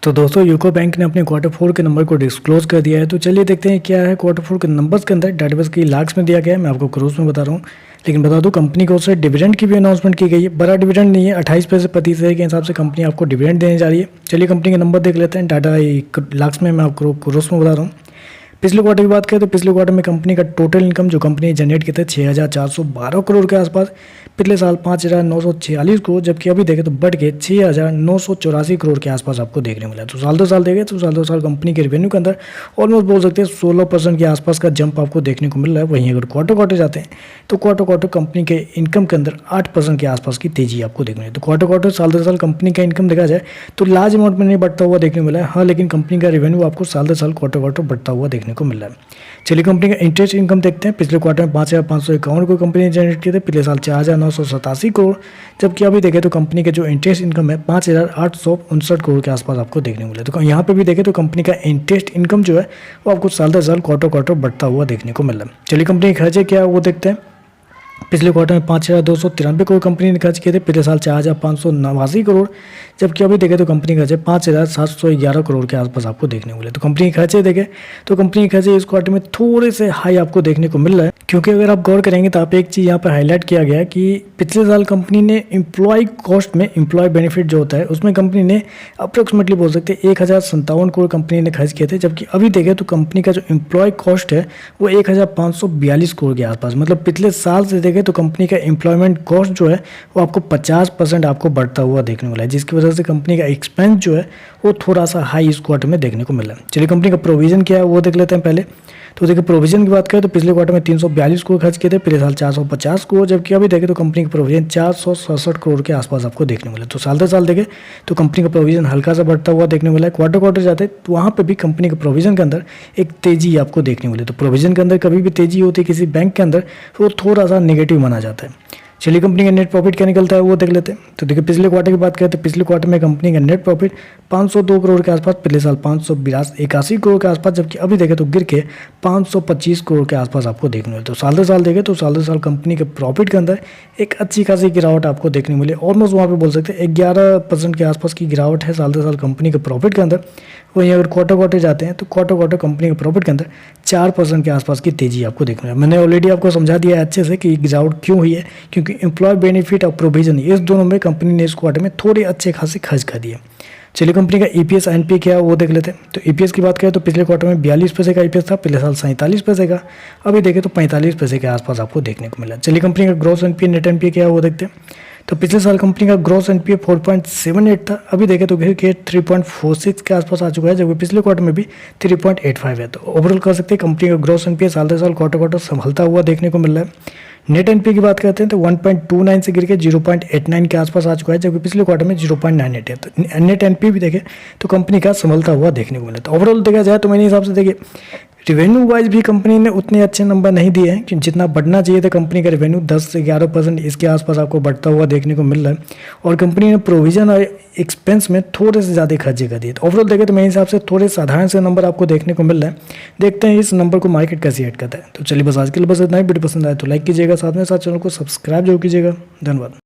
तो दोस्तों UCO bank ने अपने क्वार्टर 4 के नंबर को डिस्क्लोज कर दिया है। तो चलिए देखते हैं क्या है क्वार्टर 4 के नंबर्स के अंदर। डाटाबेस की लाख्स में दिया गया है, मैं आपको क्रोर्स में बता रहा हूँ। लेकिन बता दूं कंपनी की ओर से डिविडेंड की भी अनाउंसमेंट की गई है। बड़ा डिविडेंड नहीं है, 28 पैसे प्रति शेयर के हिसाब से कंपनी आपको डिविडेंड देने जा रही है। चलिए कंपनी के नंबर देख लेते हैं। डाटा लाख्स में मैं आपको क्रोर्स में बता रहा हूँ। पिछले क्वार्टर की बात करें तो पिछले क्वार्टर में कंपनी का टोटल इनकम जो कंपनी ने जनरेट किया था 6,412 करोड़ के आसपास। पिछले साल 5,946 करोड़, जबकि अभी देखें तो बढ़ के 6,984 करोड़ के आसपास आपको देखने मिला। तो साल दो साल देखें तो साल दो साल कंपनी के रेवेन्यू के अंदर ऑलमोस्ट बोल सकते हैं 16% के आसपास का जंप आपको देखने को मिल रहा है। वहीं अगर क्वार्टर जाते हैं तो क्वार्टर कंपनी के इनकम के अंदर 8% के आसपास की तेजी आपको देखने मिली। तो क्वार्टर साल दो साल कंपनी का इनकम देखा जाए तो लार्ज अमाउंट में नहीं बढ़ता हुआ देखने मिला है। हाँ, लेकिन कंपनी का रेवेन्यू आपको साल दो साल क्वार्टर बढ़ता हुआ देखने को मिल रहा है। चलिए कंपनी का इंटरेस्ट इनकम देखते हैं। पिछले क्वार्टर में 5,551 को कंपनी ने जनरेट किए थे। पिछले साल 4,987 करोड़, जबकि अभी देखें तो कंपनी के जो इंटरेस्ट इनकम है 5,859 करोड़ के आसपास आपको देखने मिले। तो यहाँ पे भी देखें तो कंपनी का इंटरेस्ट इनकम जो है वो आपको साल दर साल क्वार्टर बढ़ता हुआ देखने को मिल रहा है। चलिए कंपनी के खर्चे क्या है वो देखते हैं। पिछले क्वार्टर में 5,293 करोड़ कंपनी ने खर्च किए थे। पिछले साल 4,589 करोड़, जबकि अभी देखें तो कंपनी का खर्चे 5,711 करोड़ के आसपास आपको देखने को मिले। तो कंपनी के खर्चे देखें तो कंपनी के खर्चे इस क्वार्टर में थोड़े से हाई आपको देखने को मिल रहा है, क्योंकि अगर आप गौर करेंगे तो आप एक चीज़ यहाँ पर हाईलाइट किया गया है कि पिछले साल कंपनी ने एम्प्लॉय कॉस्ट में एम्प्लॉय बेनिफिट जो होता है उसमें कंपनी ने अप्रोक्सीमेटली बोल सकते हैं 1,057 करोड़ कंपनी ने खर्च किए थे। जबकि अभी देखें तो कंपनी का जो एम्प्लॉय कॉस्ट है वो 1,542 करोड़ के आसपास, मतलब पिछले साल से देखें तो कंपनी का एम्प्लॉयमेंट कॉस्ट जो है वो आपको 50% आपको बढ़ता हुआ देखने को मिला है, जिसकी वजह से कंपनी का एक्सपेंस जो है वो थोड़ा सा हाई इस क्वार्टर में देखने को मिला है। चलिए कंपनी का प्रोविजन क्या है वो देख लेते हैं पहले। तो देखिए प्रोविजन की बात करें तो पिछले क्वार्टर में 342 करोड़ खर्च किए थे। पिछले साल 450 करोड़, जबकि अभी देखें तो कंपनी का प्रोविजन 467 करोड़ के आसपास आपको देखने को मिला। तो साल दर साल देखें तो कंपनी का प्रोविजन हल्का सा बढ़ता हुआ देखने को मिला है। क्वार्टर जाते तो वहाँ पे भी कंपनी के प्रोविजन के अंदर एक तेजी आपको देखने को मिली। तो प्रोविजन के अंदर कभी भी तेजी होती है किसी बैंक के अंदर वो थोड़ा सा नेगेटिव माना जाता है। चलिए कंपनी का नेट प्रॉफिट क्या निकलता है वो देख लेते हैं। तो देखिए पिछले क्वार्टर की बात करें तो पिछले क्वार्टर में कंपनी का नेट प्रॉफिट 502 करोड़ के आसपास, पिछले साल 581 करोड़ के आसपास, जबकि अभी देखें तो गिर के 525 करोड़ के आसपास आपको देखने मिले। तो साल दर साल देखें तो साल दर साल कंपनी के प्रॉफिट के अंदर एक अच्छी खासी गिरावट आपको देखने मिली। ऑलमोस्ट वहाँ पे बोल सकते हैं 11% के आसपास की गिरावट है साल दर साल कंपनी के प्रॉफिट के अंदर। वहीं अगर क्वार्टर जाते हैं तो क्वार्टर कंपनी के प्रॉफिट के अंदर 4% के आसपास की तेजी आपको देखने मिला। मैंने ऑलरेडी आपको समझा दिया है अच्छे से कि गिरावट क्यों हुई है, क्योंकि एम्प्लॉय बेनिफिट और प्रोविजन इस दोनों में कंपनी ने इस क्वार्टर में थोड़े अच्छे खासे खर्च कर दिए। चलिए कंपनी का ईपीएस एनपीए क्या है वो देख लेते हैं। तो ईपीएस की बात करें तो पिछले क्वार्टर में 42 पैसे का ईपीएस था, पिछले साल 47 पैसे का, अभी देखें तो 45 पैसे के आसपास आपको देखने को मिला। चलिए कंपनी का ग्रॉस एनपीए नेट एनपीए क्या है वो देखते हैं। तो पिछले साल कंपनी का ग्रॉस एनपीए 4.78 था, अभी देखें तो गिर के 3.46 के आसपास आ चुका है, जबकि पिछले क्वार्टर में भी 3.85 है। तो ओवरऑल कह सकते हैं कंपनी का ग्रॉस एनपीए साल दर साल क्वार्टर संभलता हुआ देखने को मिल रहा है। नेट एनपीए की बात करते हैं तो 1.29 से गिर के 0.89 के आसपास आ चुका है, जबकि पिछले क्वार्टर में 0.98 है। तो नेट एनपीए भी देखें तो कंपनी का संभलता हुआ देखने को मिला। तो ओवरऑल देखा जाए तो मेरे हिसाब से देखिए रेवेन्यू वाइज भी कंपनी ने उतने अच्छे नंबर नहीं दिए हैं कि जितना बढ़ना चाहिए था। कंपनी का रेवेन्यू 10 से 11% इसके आसपास आपको बढ़ता हुआ देखने को मिल रहा है, और कंपनी ने प्रोविजन और एक्सपेंस में थोड़े से ज़्यादा खर्चे कर दिए। तो ओवरऑल देखें तो मेरे हिसाब से थोड़े साधारण से नंबर आपको देखने को मिल रहा है। देखते हैं इस नंबर को मार्केट कैसे ऐड करता है। तो चलिए बस आज के लिए बस इतना ही। वीडियो पसंद आए तो लाइक कीजिएगा, साथ में साथ चैनल को सब्सक्राइब जरूर कीजिएगा। धन्यवाद।